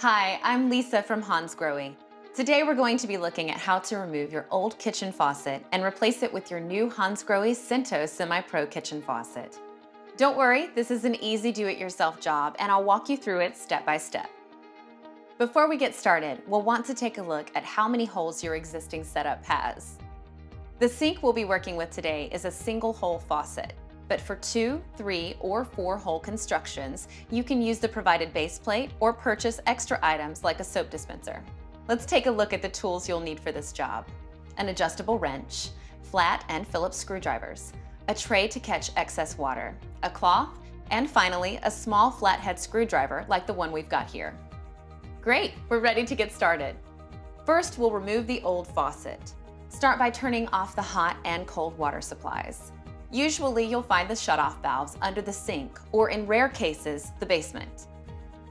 Hi, I'm Lisa from hansgrohe. Today we're going to be looking at how to remove your old kitchen faucet and replace it with your new hansgrohe Cento Semi-Pro kitchen faucet. Don't worry, this is an easy do-it-yourself job and I'll walk you through it step by step. Before we get started, we'll want to take a look at how many holes your existing setup has. The sink we'll be working with today is a single hole faucet, but for 2, 3, or 4 hole constructions, you can use the provided base plate or purchase extra items like a soap dispenser. Let's take a look at the tools you'll need for this job. An adjustable wrench, flat and Phillips screwdrivers, a tray to catch excess water, a cloth, and finally, a small flathead screwdriver like the one we've got here. Great, we're ready to get started. First, we'll remove the old faucet. Start by turning off the hot and cold water supplies. Usually, you'll find the shutoff valves under the sink, or in rare cases, the basement.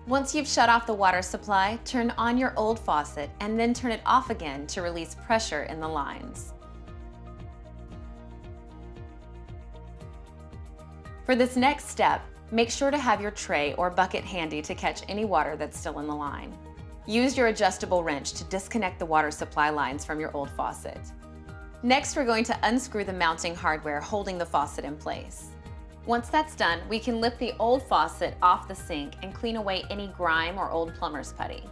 Once you've shut off the water supply, turn on your old faucet and then turn it off again to release pressure in the lines. For this next step, make sure to have your tray or bucket handy to catch any water that's still in the line. Use your adjustable wrench to disconnect the water supply lines from your old faucet. Next, we're going to unscrew the mounting hardware holding the faucet in place. Once that's done, we can lift the old faucet off the sink and clean away any grime or old plumber's putty.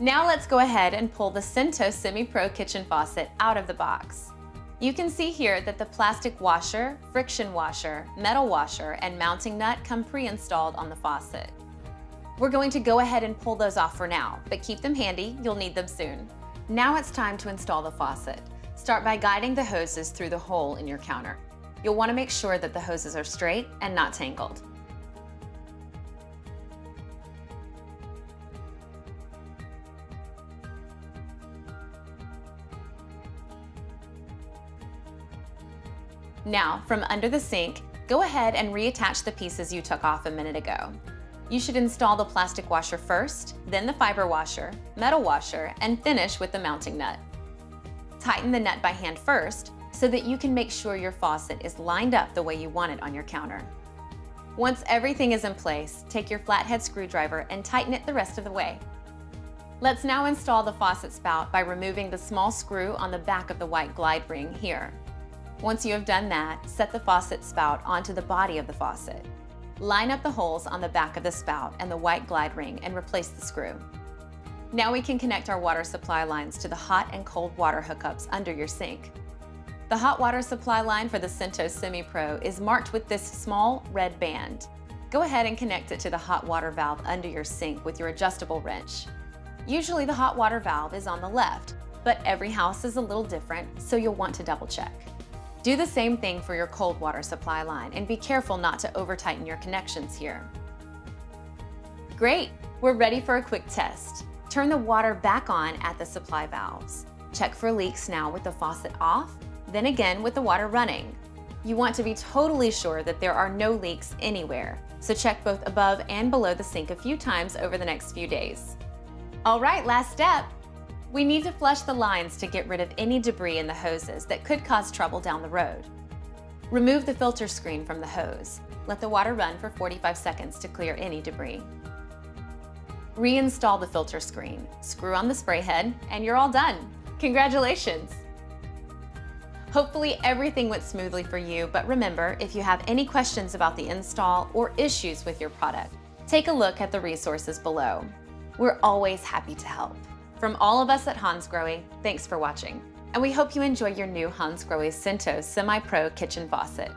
Now let's go ahead and pull the Cento Semi-Pro kitchen faucet out of the box. You can see here that the plastic washer, friction washer, metal washer, and mounting nut come pre-installed on the faucet. We're going to go ahead and pull those off for now, but keep them handy, you'll need them soon. Now it's time to install the faucet. Start by guiding the hoses through the hole in your counter. You'll want to make sure that the hoses are straight and not tangled. Now, from under the sink, go ahead and reattach the pieces you took off a minute ago. You should install the plastic washer first, then the fiber washer, metal washer, and finish with the mounting nut. Tighten the nut by hand first so that you can make sure your faucet is lined up the way you want it on your counter. Once everything is in place, take your flathead screwdriver and tighten it the rest of the way. Let's now install the faucet spout by removing the small screw on the back of the white glide ring here. Once you have done that, set the faucet spout onto the body of the faucet. Line up the holes on the back of the spout and the white glide ring and replace the screw. Now we can connect our water supply lines to the hot and cold water hookups under your sink. The hot water supply line for the Cento Semi-Pro is marked with this small red band. Go ahead and connect it to the hot water valve under your sink with your adjustable wrench. Usually the hot water valve is on the left, but every house is a little different, so you'll want to double check. Do the same thing for your cold water supply line and be careful not to over-tighten your connections here. Great, we're ready for a quick test. Turn the water back on at the supply valves. Check for leaks now with the faucet off, then again with the water running. You want to be totally sure that there are no leaks anywhere, so check both above and below the sink a few times over the next few days. All right, last step. We need to flush the lines to get rid of any debris in the hoses that could cause trouble down the road. Remove the filter screen from the hose. Let the water run for 45 seconds to clear any debris. Reinstall the filter screen, screw on the spray head, and you're all done. Congratulations! Hopefully everything went smoothly for you, but remember, if you have any questions about the install or issues with your product, take a look at the resources below. We're always happy to help. From all of us at hansgrohe, thanks for watching, and we hope you enjoy your new hansgrohe Cento Semi-Pro kitchen faucet.